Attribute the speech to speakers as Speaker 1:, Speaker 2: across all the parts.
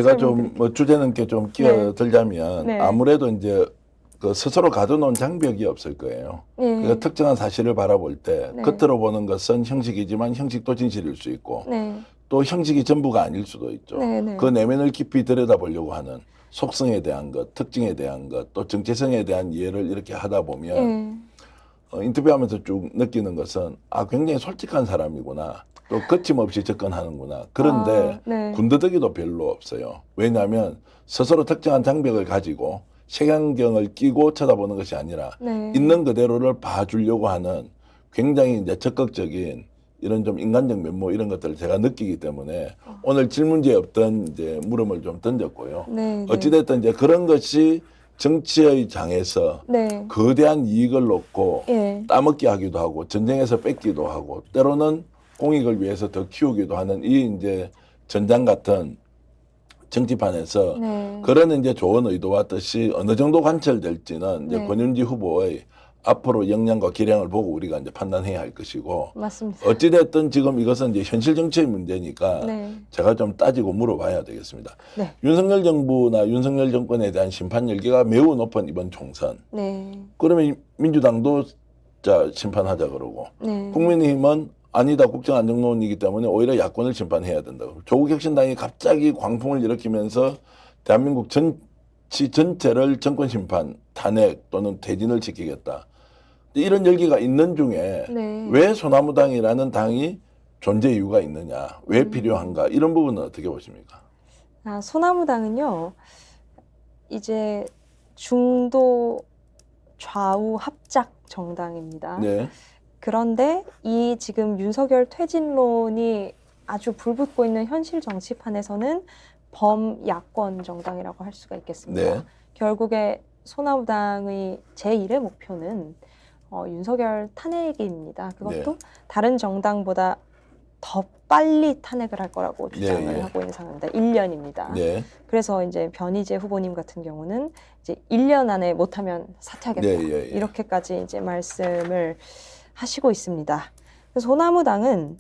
Speaker 1: 제가 좀 뭐 주제는 게 좀 끼어들자면
Speaker 2: 네.
Speaker 1: 아무래도 이제 그 스스로 가둬놓은 장벽이 없을 거예요.
Speaker 2: 네.
Speaker 1: 그러니까 특정한 사실을 바라볼 때
Speaker 2: 네.
Speaker 1: 겉으로 보는 것은 형식이지만 형식도 진실일 수 있고
Speaker 2: 네.
Speaker 1: 또 형식이 전부가 아닐 수도 있죠.
Speaker 2: 네, 네.
Speaker 1: 그 내면을 깊이 들여다보려고 하는 속성에 대한 것, 특징에 대한 것, 또 정체성에 대한 이해를 이렇게 하다 보면
Speaker 2: 네.
Speaker 1: 인터뷰하면서 쭉 느끼는 것은 굉장히 솔직한 사람이구나. 또 거침없이 접근하는구나. 그런데
Speaker 2: 네.
Speaker 1: 군더더기도 별로 없어요. 왜냐하면 스스로 특정한 장벽을 가지고 색안경을 끼고 쳐다보는 것이 아니라
Speaker 2: 네.
Speaker 1: 있는 그대로를 봐주려고 하는 굉장히 이제 적극적인 이런 좀 인간적 면모 이런 것들을 제가 느끼기 때문에 오늘 질문지에 없던 이제 물음을 좀 던졌고요.
Speaker 2: 네.
Speaker 1: 어찌됐든 이제 그런 것이 정치의 장에서
Speaker 2: 네.
Speaker 1: 거대한 이익을 놓고
Speaker 2: 예.
Speaker 1: 따먹기 하기도 하고 전쟁에서 뺏기도 하고 때로는 공익을 위해서 더 키우기도 하는 이 이제 전장 같은 정치판에서
Speaker 2: 네.
Speaker 1: 그런 이제 좋은 의도와 뜻이 어느 정도 관철될지는 이제
Speaker 2: 네.
Speaker 1: 권윤지 후보의 앞으로 역량과 기량을 보고 우리가 이제 판단해야 할 것이고
Speaker 2: 맞습니다.
Speaker 1: 어찌됐든 지금 이것은 이제 현실 정치의 문제니까
Speaker 2: 네.
Speaker 1: 제가 좀 따지고 물어봐야 되겠습니다.
Speaker 2: 네.
Speaker 1: 윤석열 정부나 윤석열 정권에 대한 심판 열기가 매우 높은 이번 총선.
Speaker 2: 네.
Speaker 1: 그러면 민주당도 자 심판하자 그러고
Speaker 2: 네.
Speaker 1: 국민의힘은 아니다 국정안정론이기 때문에 오히려 야권을 심판해야 된다고. 조국혁신당이 갑자기 광풍을 일으키면서 대한민국 정치 전체를 정권 심판, 탄핵 또는 퇴진을 지키겠다. 이런 열기가 있는 중에
Speaker 2: 네.
Speaker 1: 왜 소나무당이라는 당이 존재 이유가 있느냐, 왜 필요한가 이런 부분은 어떻게 보십니까?
Speaker 2: 소나무당은요, 이제 중도 좌우 합작 정당입니다.
Speaker 1: 네,
Speaker 2: 그런데 이 지금 윤석열 퇴진론이 아주 불붙고 있는 현실 정치판에서는 범야권 정당이라고 할 수가 있겠습니다.
Speaker 1: 네.
Speaker 2: 결국에 소나무당의 제1의 목표는 윤석열 탄핵입니다. 그것도
Speaker 1: 네.
Speaker 2: 다른 정당보다 더 빨리 탄핵을 할 거라고 주장을
Speaker 1: 네, 예.
Speaker 2: 하고 있는 상황입니다. 1년입니다.
Speaker 1: 네,
Speaker 2: 그래서 이제 변희재 후보님 같은 경우는 이제 1년 안에 못하면 사퇴하겠다.
Speaker 1: 네, 예, 예.
Speaker 2: 이렇게까지 이제 말씀을 하시고 있습니다. 그래서 소나무당은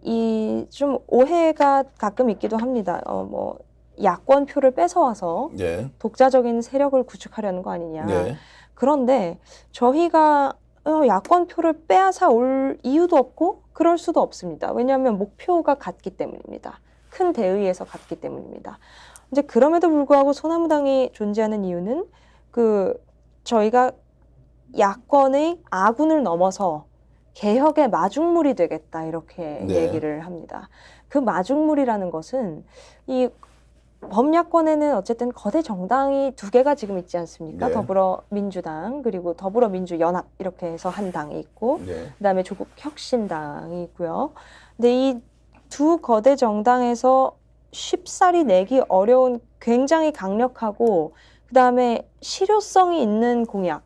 Speaker 2: 이 좀 오해가 가끔 있기도 합니다. 뭐 야권 표를 뺏어와서
Speaker 1: 네,
Speaker 2: 독자적인 세력을 구축하려는 거 아니냐.
Speaker 1: 네,
Speaker 2: 그런데 저희가 야권 표를 빼앗아 올 이유도 없고 그럴 수도 없습니다. 왜냐하면 목표가 같기 때문입니다. 큰 대의에서 같기 때문입니다. 이제 그럼에도 불구하고 소나무당이 존재하는 이유는 저희가 야권의 아군을 넘어서 개혁의 마중물이 되겠다 이렇게
Speaker 1: 네.
Speaker 2: 얘기를 합니다. 그 마중물이라는 것은 이 범야권에는 어쨌든 거대 정당이 두 개가 지금 있지 않습니까?
Speaker 1: 네.
Speaker 2: 더불어민주당 그리고 더불어민주연합 이렇게 해서 한 당이 있고
Speaker 1: 네,
Speaker 2: 그다음에 조국혁신당이 있고요. 근데 이 두 거대 정당에서 쉽사리 내기 어려운 굉장히 강력하고 그다음에 실효성이 있는 공약을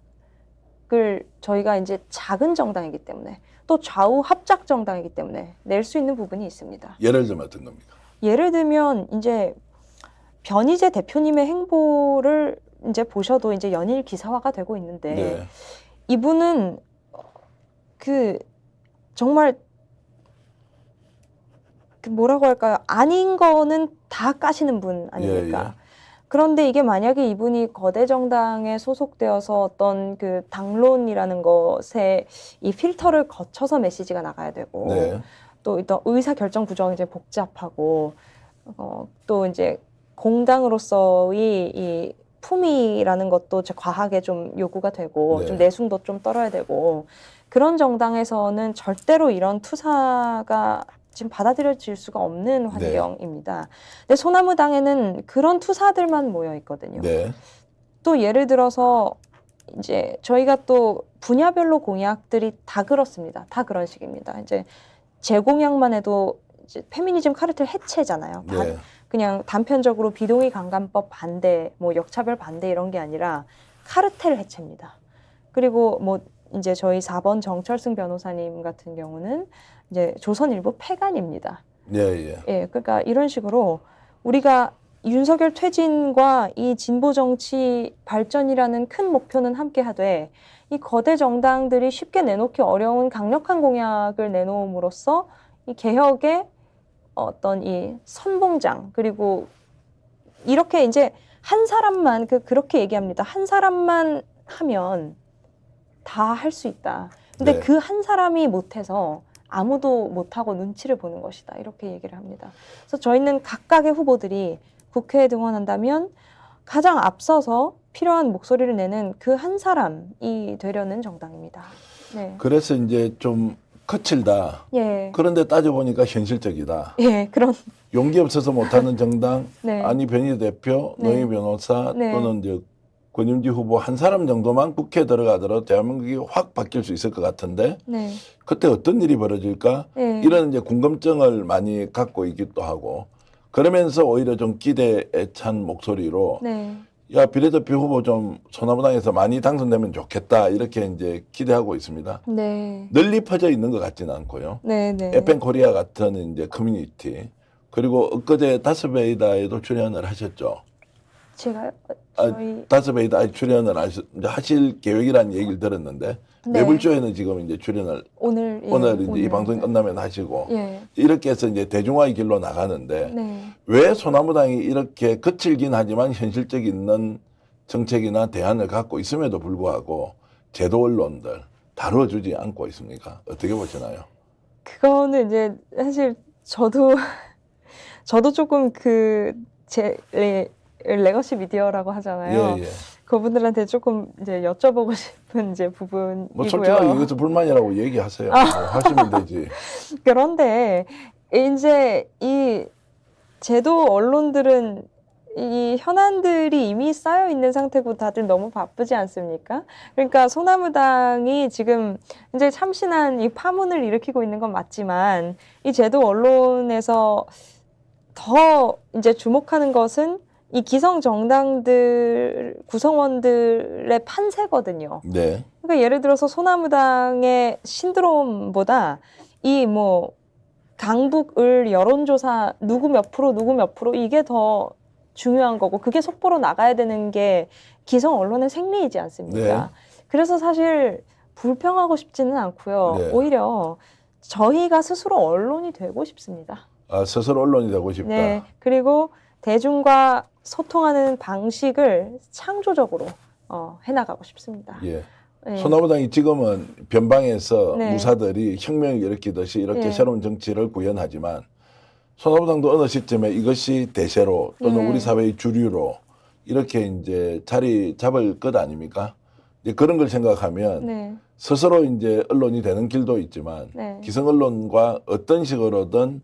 Speaker 2: 저희가 이제 작은 정당이기 때문에 또 좌우 합작 정당이기 때문에 낼 수 있는 부분이 있습니다.
Speaker 1: 예를 들면 어떤 겁니까?
Speaker 2: 예를 들면 이제 변희재 대표님의 행보를 이제 보셔도 이제 연일 기사화가 되고 있는데
Speaker 1: 네,
Speaker 2: 이분은 정말 뭐라고 할까요? 아닌 거는 다 까시는 분 아닙니까?
Speaker 1: 예, 예.
Speaker 2: 그런데 이게 만약에 이분이 거대 정당에 소속되어서 어떤 그 당론이라는 것에 이 필터를 거쳐서 메시지가 나가야 되고
Speaker 1: 네,
Speaker 2: 또 일단 의사 결정 구조가 이제 복잡하고 또 이제 공당으로서의 이 품위라는 것도 과하게 좀 요구가 되고
Speaker 1: 네.
Speaker 2: 좀 내숭도 좀 떨어야 되고 그런 정당에서는 절대로 이런 투사가 지금 받아들여질 수가 없는 환경입니다. 근데 소나무당에는 그런 투사들만 모여 있거든요.
Speaker 1: 네,
Speaker 2: 또 예를 들어서 이제 저희가 또 분야별로 공약들이 다 그렇습니다. 다 그런 식입니다. 이제 제 공약만 해도 이제 페미니즘 카르텔 해체잖아요.
Speaker 1: 네,
Speaker 2: 그냥 단편적으로 비동의 강간법 반대, 뭐 역차별 반대 이런 게 아니라 카르텔 해체입니다. 그리고 뭐 이제 저희 4번 정철승 변호사님 같은 경우는 이제 조선일보 폐간입니다.
Speaker 1: 예, 예.
Speaker 2: 예, 그러니까 이런 식으로 우리가 윤석열 퇴진과 이 진보 정치 발전이라는 큰 목표는 함께 하되 이 거대 정당들이 쉽게 내놓기 어려운 강력한 공약을 내놓음으로써 이 개혁의 어떤 이 선봉장 그리고 이렇게 이제 한 사람만 그렇게 얘기합니다. 한 사람만 하면 다 할 수 있다. 근데
Speaker 1: 네.
Speaker 2: 그 한 사람이 못해서 아무도 못하고 눈치를 보는 것이다. 이렇게 얘기를 합니다. 그래서 저희는 각각의 후보들이 국회에 등원한다면 가장 앞서서 필요한 목소리를 내는 그 한 사람이 되려는 정당입니다. 네.
Speaker 1: 그래서 이제 좀 거칠다.
Speaker 2: 예.
Speaker 1: 그런데 따져보니까 현실적이다.
Speaker 2: 예, 그런.
Speaker 1: 용기 없어서 못하는 정당,
Speaker 2: 네.
Speaker 1: 안희변희 대표,
Speaker 2: 네.
Speaker 1: 노영희 변호사
Speaker 2: 네.
Speaker 1: 또는 이제 권윤지 후보 한 사람 정도만 국회에 들어가더라도 대한민국이 확 바뀔 수 있을 것 같은데
Speaker 2: 네.
Speaker 1: 그때 어떤 일이 벌어질까?
Speaker 2: 네.
Speaker 1: 이런 이제 궁금증을 많이 갖고 있기도 하고 그러면서 오히려 좀 기대에 찬 목소리로
Speaker 2: 네.
Speaker 1: 야 비례대표 후보 좀 소나무당에서 많이 당선되면 좋겠다 이렇게 이제 기대하고 있습니다.
Speaker 2: 네.
Speaker 1: 널리 퍼져 있는 것 같지는 않고요.
Speaker 2: 네. 네.
Speaker 1: 에펜 코리아 같은 이제 커뮤니티 그리고 엊그제 다스베이다에도 출연을 하셨죠.
Speaker 2: 제가
Speaker 1: 아,
Speaker 2: 저희
Speaker 1: 다스베이다 출연을 하실 계획이라는 얘기를 들었는데
Speaker 2: 네.
Speaker 1: 매불쇼에는 지금 이제 출연을
Speaker 2: 오늘 예,
Speaker 1: 오늘 이제 이
Speaker 2: 오늘.
Speaker 1: 방송이 끝나면 하시고
Speaker 2: 예.
Speaker 1: 이렇게 해서 이제 대중화의 길로 나가는데
Speaker 2: 네.
Speaker 1: 왜 소나무당이 이렇게 거칠긴 하지만 현실적 있는 정책이나 대안을 갖고 있음에도 불구하고 제도 언론들 다뤄주지 않고 있습니까? 어떻게 보시나요?
Speaker 2: 그거는 이제 사실 저도 조금 제 레거시 미디어라고 하잖아요.
Speaker 1: 예, 예.
Speaker 2: 그분들한테 조금 이제 여쭤보고 싶은 이제 부분이고요.
Speaker 1: 뭐 솔직하게 이것도 불만이라고 얘기하세요. 뭐 하시면 되지.
Speaker 2: 그런데 이제 이 제도 언론들은 이 현안들이 이미 쌓여 있는 상태고 다들 너무 바쁘지 않습니까? 그러니까 소나무당이 지금 이제 참신한 이 파문을 일으키고 있는 건 맞지만 이 제도 언론에서 더 이제 주목하는 것은 이 기성 정당들 구성원들의 판세거든요.
Speaker 1: 네.
Speaker 2: 그러니까 예를 들어서 소나무당의 신드롬보다 이 뭐 강북을 여론조사 누구 몇 프로 이게 더 중요한 거고 그게 속보로 나가야 되는 게 기성 언론의 생리이지 않습니까?
Speaker 1: 네.
Speaker 2: 그래서 사실 불평하고 싶지는 않고요.
Speaker 1: 네.
Speaker 2: 오히려 저희가 스스로 언론이 되고 싶습니다.
Speaker 1: 아, 스스로 언론이 되고 싶다.
Speaker 2: 네. 그리고 대중과 소통하는 방식을 창조적으로 해나가고 싶습니다.
Speaker 1: 예.
Speaker 2: 네.
Speaker 1: 소나무당이 지금은 변방에서
Speaker 2: 네.
Speaker 1: 무사들이 혁명을 일으키듯이 이렇게
Speaker 2: 네.
Speaker 1: 새로운 정치를 구현하지만 소나무당도 어느 시점에 이것이 대세로 또는
Speaker 2: 네.
Speaker 1: 우리 사회의 주류로 이렇게 이제 자리 잡을 것 아닙니까? 이제 그런 걸 생각하면
Speaker 2: 네.
Speaker 1: 스스로 이제 언론이 되는 길도 있지만
Speaker 2: 네.
Speaker 1: 기성 언론과 어떤 식으로든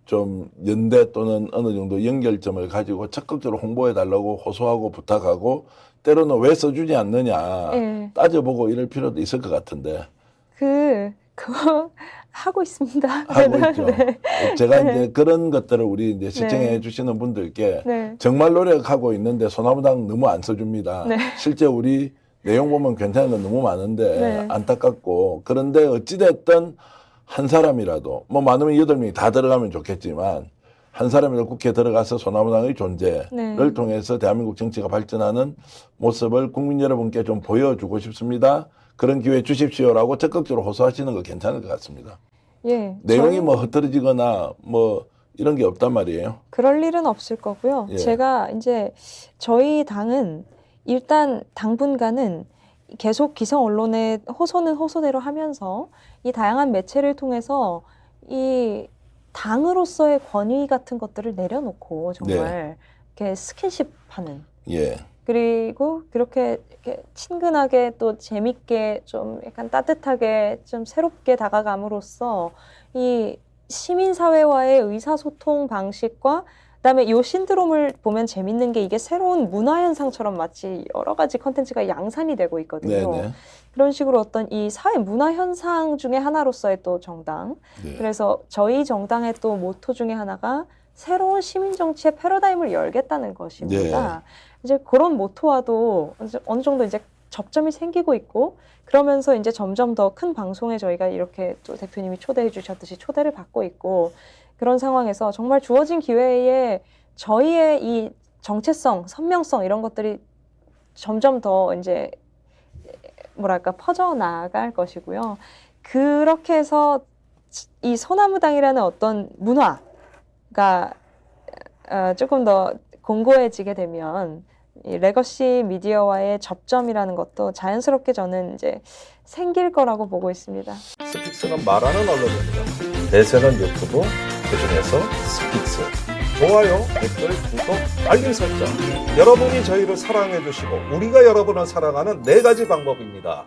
Speaker 1: 좀 연대 또는 어느 정도 연결점을 가지고 적극적으로 홍보해 달라고 호소하고 부탁하고 때로는 왜 써주지 않느냐
Speaker 2: 네.
Speaker 1: 따져보고 이럴 필요도 있을 것 같은데
Speaker 2: 그거 하고 있습니다.
Speaker 1: 하고 있죠.
Speaker 2: 네.
Speaker 1: 제가
Speaker 2: 네.
Speaker 1: 이제 그런 것들을 우리 이제 시청해
Speaker 2: 네.
Speaker 1: 주시는 분들께
Speaker 2: 네.
Speaker 1: 정말 노력하고 있는데 소나무당 너무 안 써줍니다.
Speaker 2: 네.
Speaker 1: 실제 우리 내용 보면 괜찮은 건 너무 많은데
Speaker 2: 네.
Speaker 1: 안타깝고 그런데 어찌됐든 한 사람이라도 뭐 많으면 8명이 다 들어가면 좋겠지만 한 사람이라도 국회에 들어가서 소나무당의 존재를
Speaker 2: 네.
Speaker 1: 통해서 대한민국 정치가 발전하는 모습을 국민 여러분께 좀 보여주고 싶습니다. 그런 기회 주십시오라고 적극적으로 호소하시는 거 괜찮을 것 같습니다.
Speaker 2: 예.
Speaker 1: 내용이
Speaker 2: 저는
Speaker 1: 뭐 흐트러지거나 뭐 이런 게 없단 말이에요.
Speaker 2: 그럴 일은 없을 거고요.
Speaker 1: 예.
Speaker 2: 제가 이제 저희 당은 일단 당분간은 계속 기성 언론의 호소는 호소대로 하면서 이 다양한 매체를 통해서 이 당으로서의 권위 같은 것들을 내려놓고 정말 이렇게 스킨십하는
Speaker 1: 예.
Speaker 2: 그리고 그렇게 이렇게 친근하게 또 재밌게 좀 약간 따뜻하게 좀 새롭게 다가감으로써 이 시민사회와의 의사소통 방식과 그다음에 이 신드롬을 보면 재밌는 게 이게 새로운 문화현상처럼 마치 여러 가지 컨텐츠가 양산이 되고 있거든요.
Speaker 1: 네네.
Speaker 2: 그런 식으로 어떤 이 사회 문화현상 중에 하나로서의 또 정당.
Speaker 1: 네.
Speaker 2: 그래서 저희 정당의 또 모토 중에 하나가 새로운 시민정치의 패러다임을 열겠다는 것입니다.
Speaker 1: 네.
Speaker 2: 이제 그런 모토와도 어느 정도 이제 접점이 생기고 있고 그러면서 이제 점점 더 큰 방송에 저희가 이렇게 또 대표님이 초대해 주셨듯이 초대를 받고 있고 그런 상황에서 정말 주어진 기회에 저희의 이 정체성, 선명성 이런 것들이 점점 더 이제 뭐랄까 퍼져나갈 것이고요. 그렇게 해서 이 소나무당이라는 어떤 문화가 조금 더 공고해지게 되면 이 레거시 미디어와의 접점이라는 것도 자연스럽게 저는 이제 생길 거라고 보고 있습니다.
Speaker 3: 스픽스는 말하는 언론입니다. 대세는 유튜브, 그중에서 스픽스. 좋아요, 댓글, 구독, 알림 설정. 여러분이 저희를 사랑해 주시고 우리가 여러분을 사랑하는 4가지 방법입니다.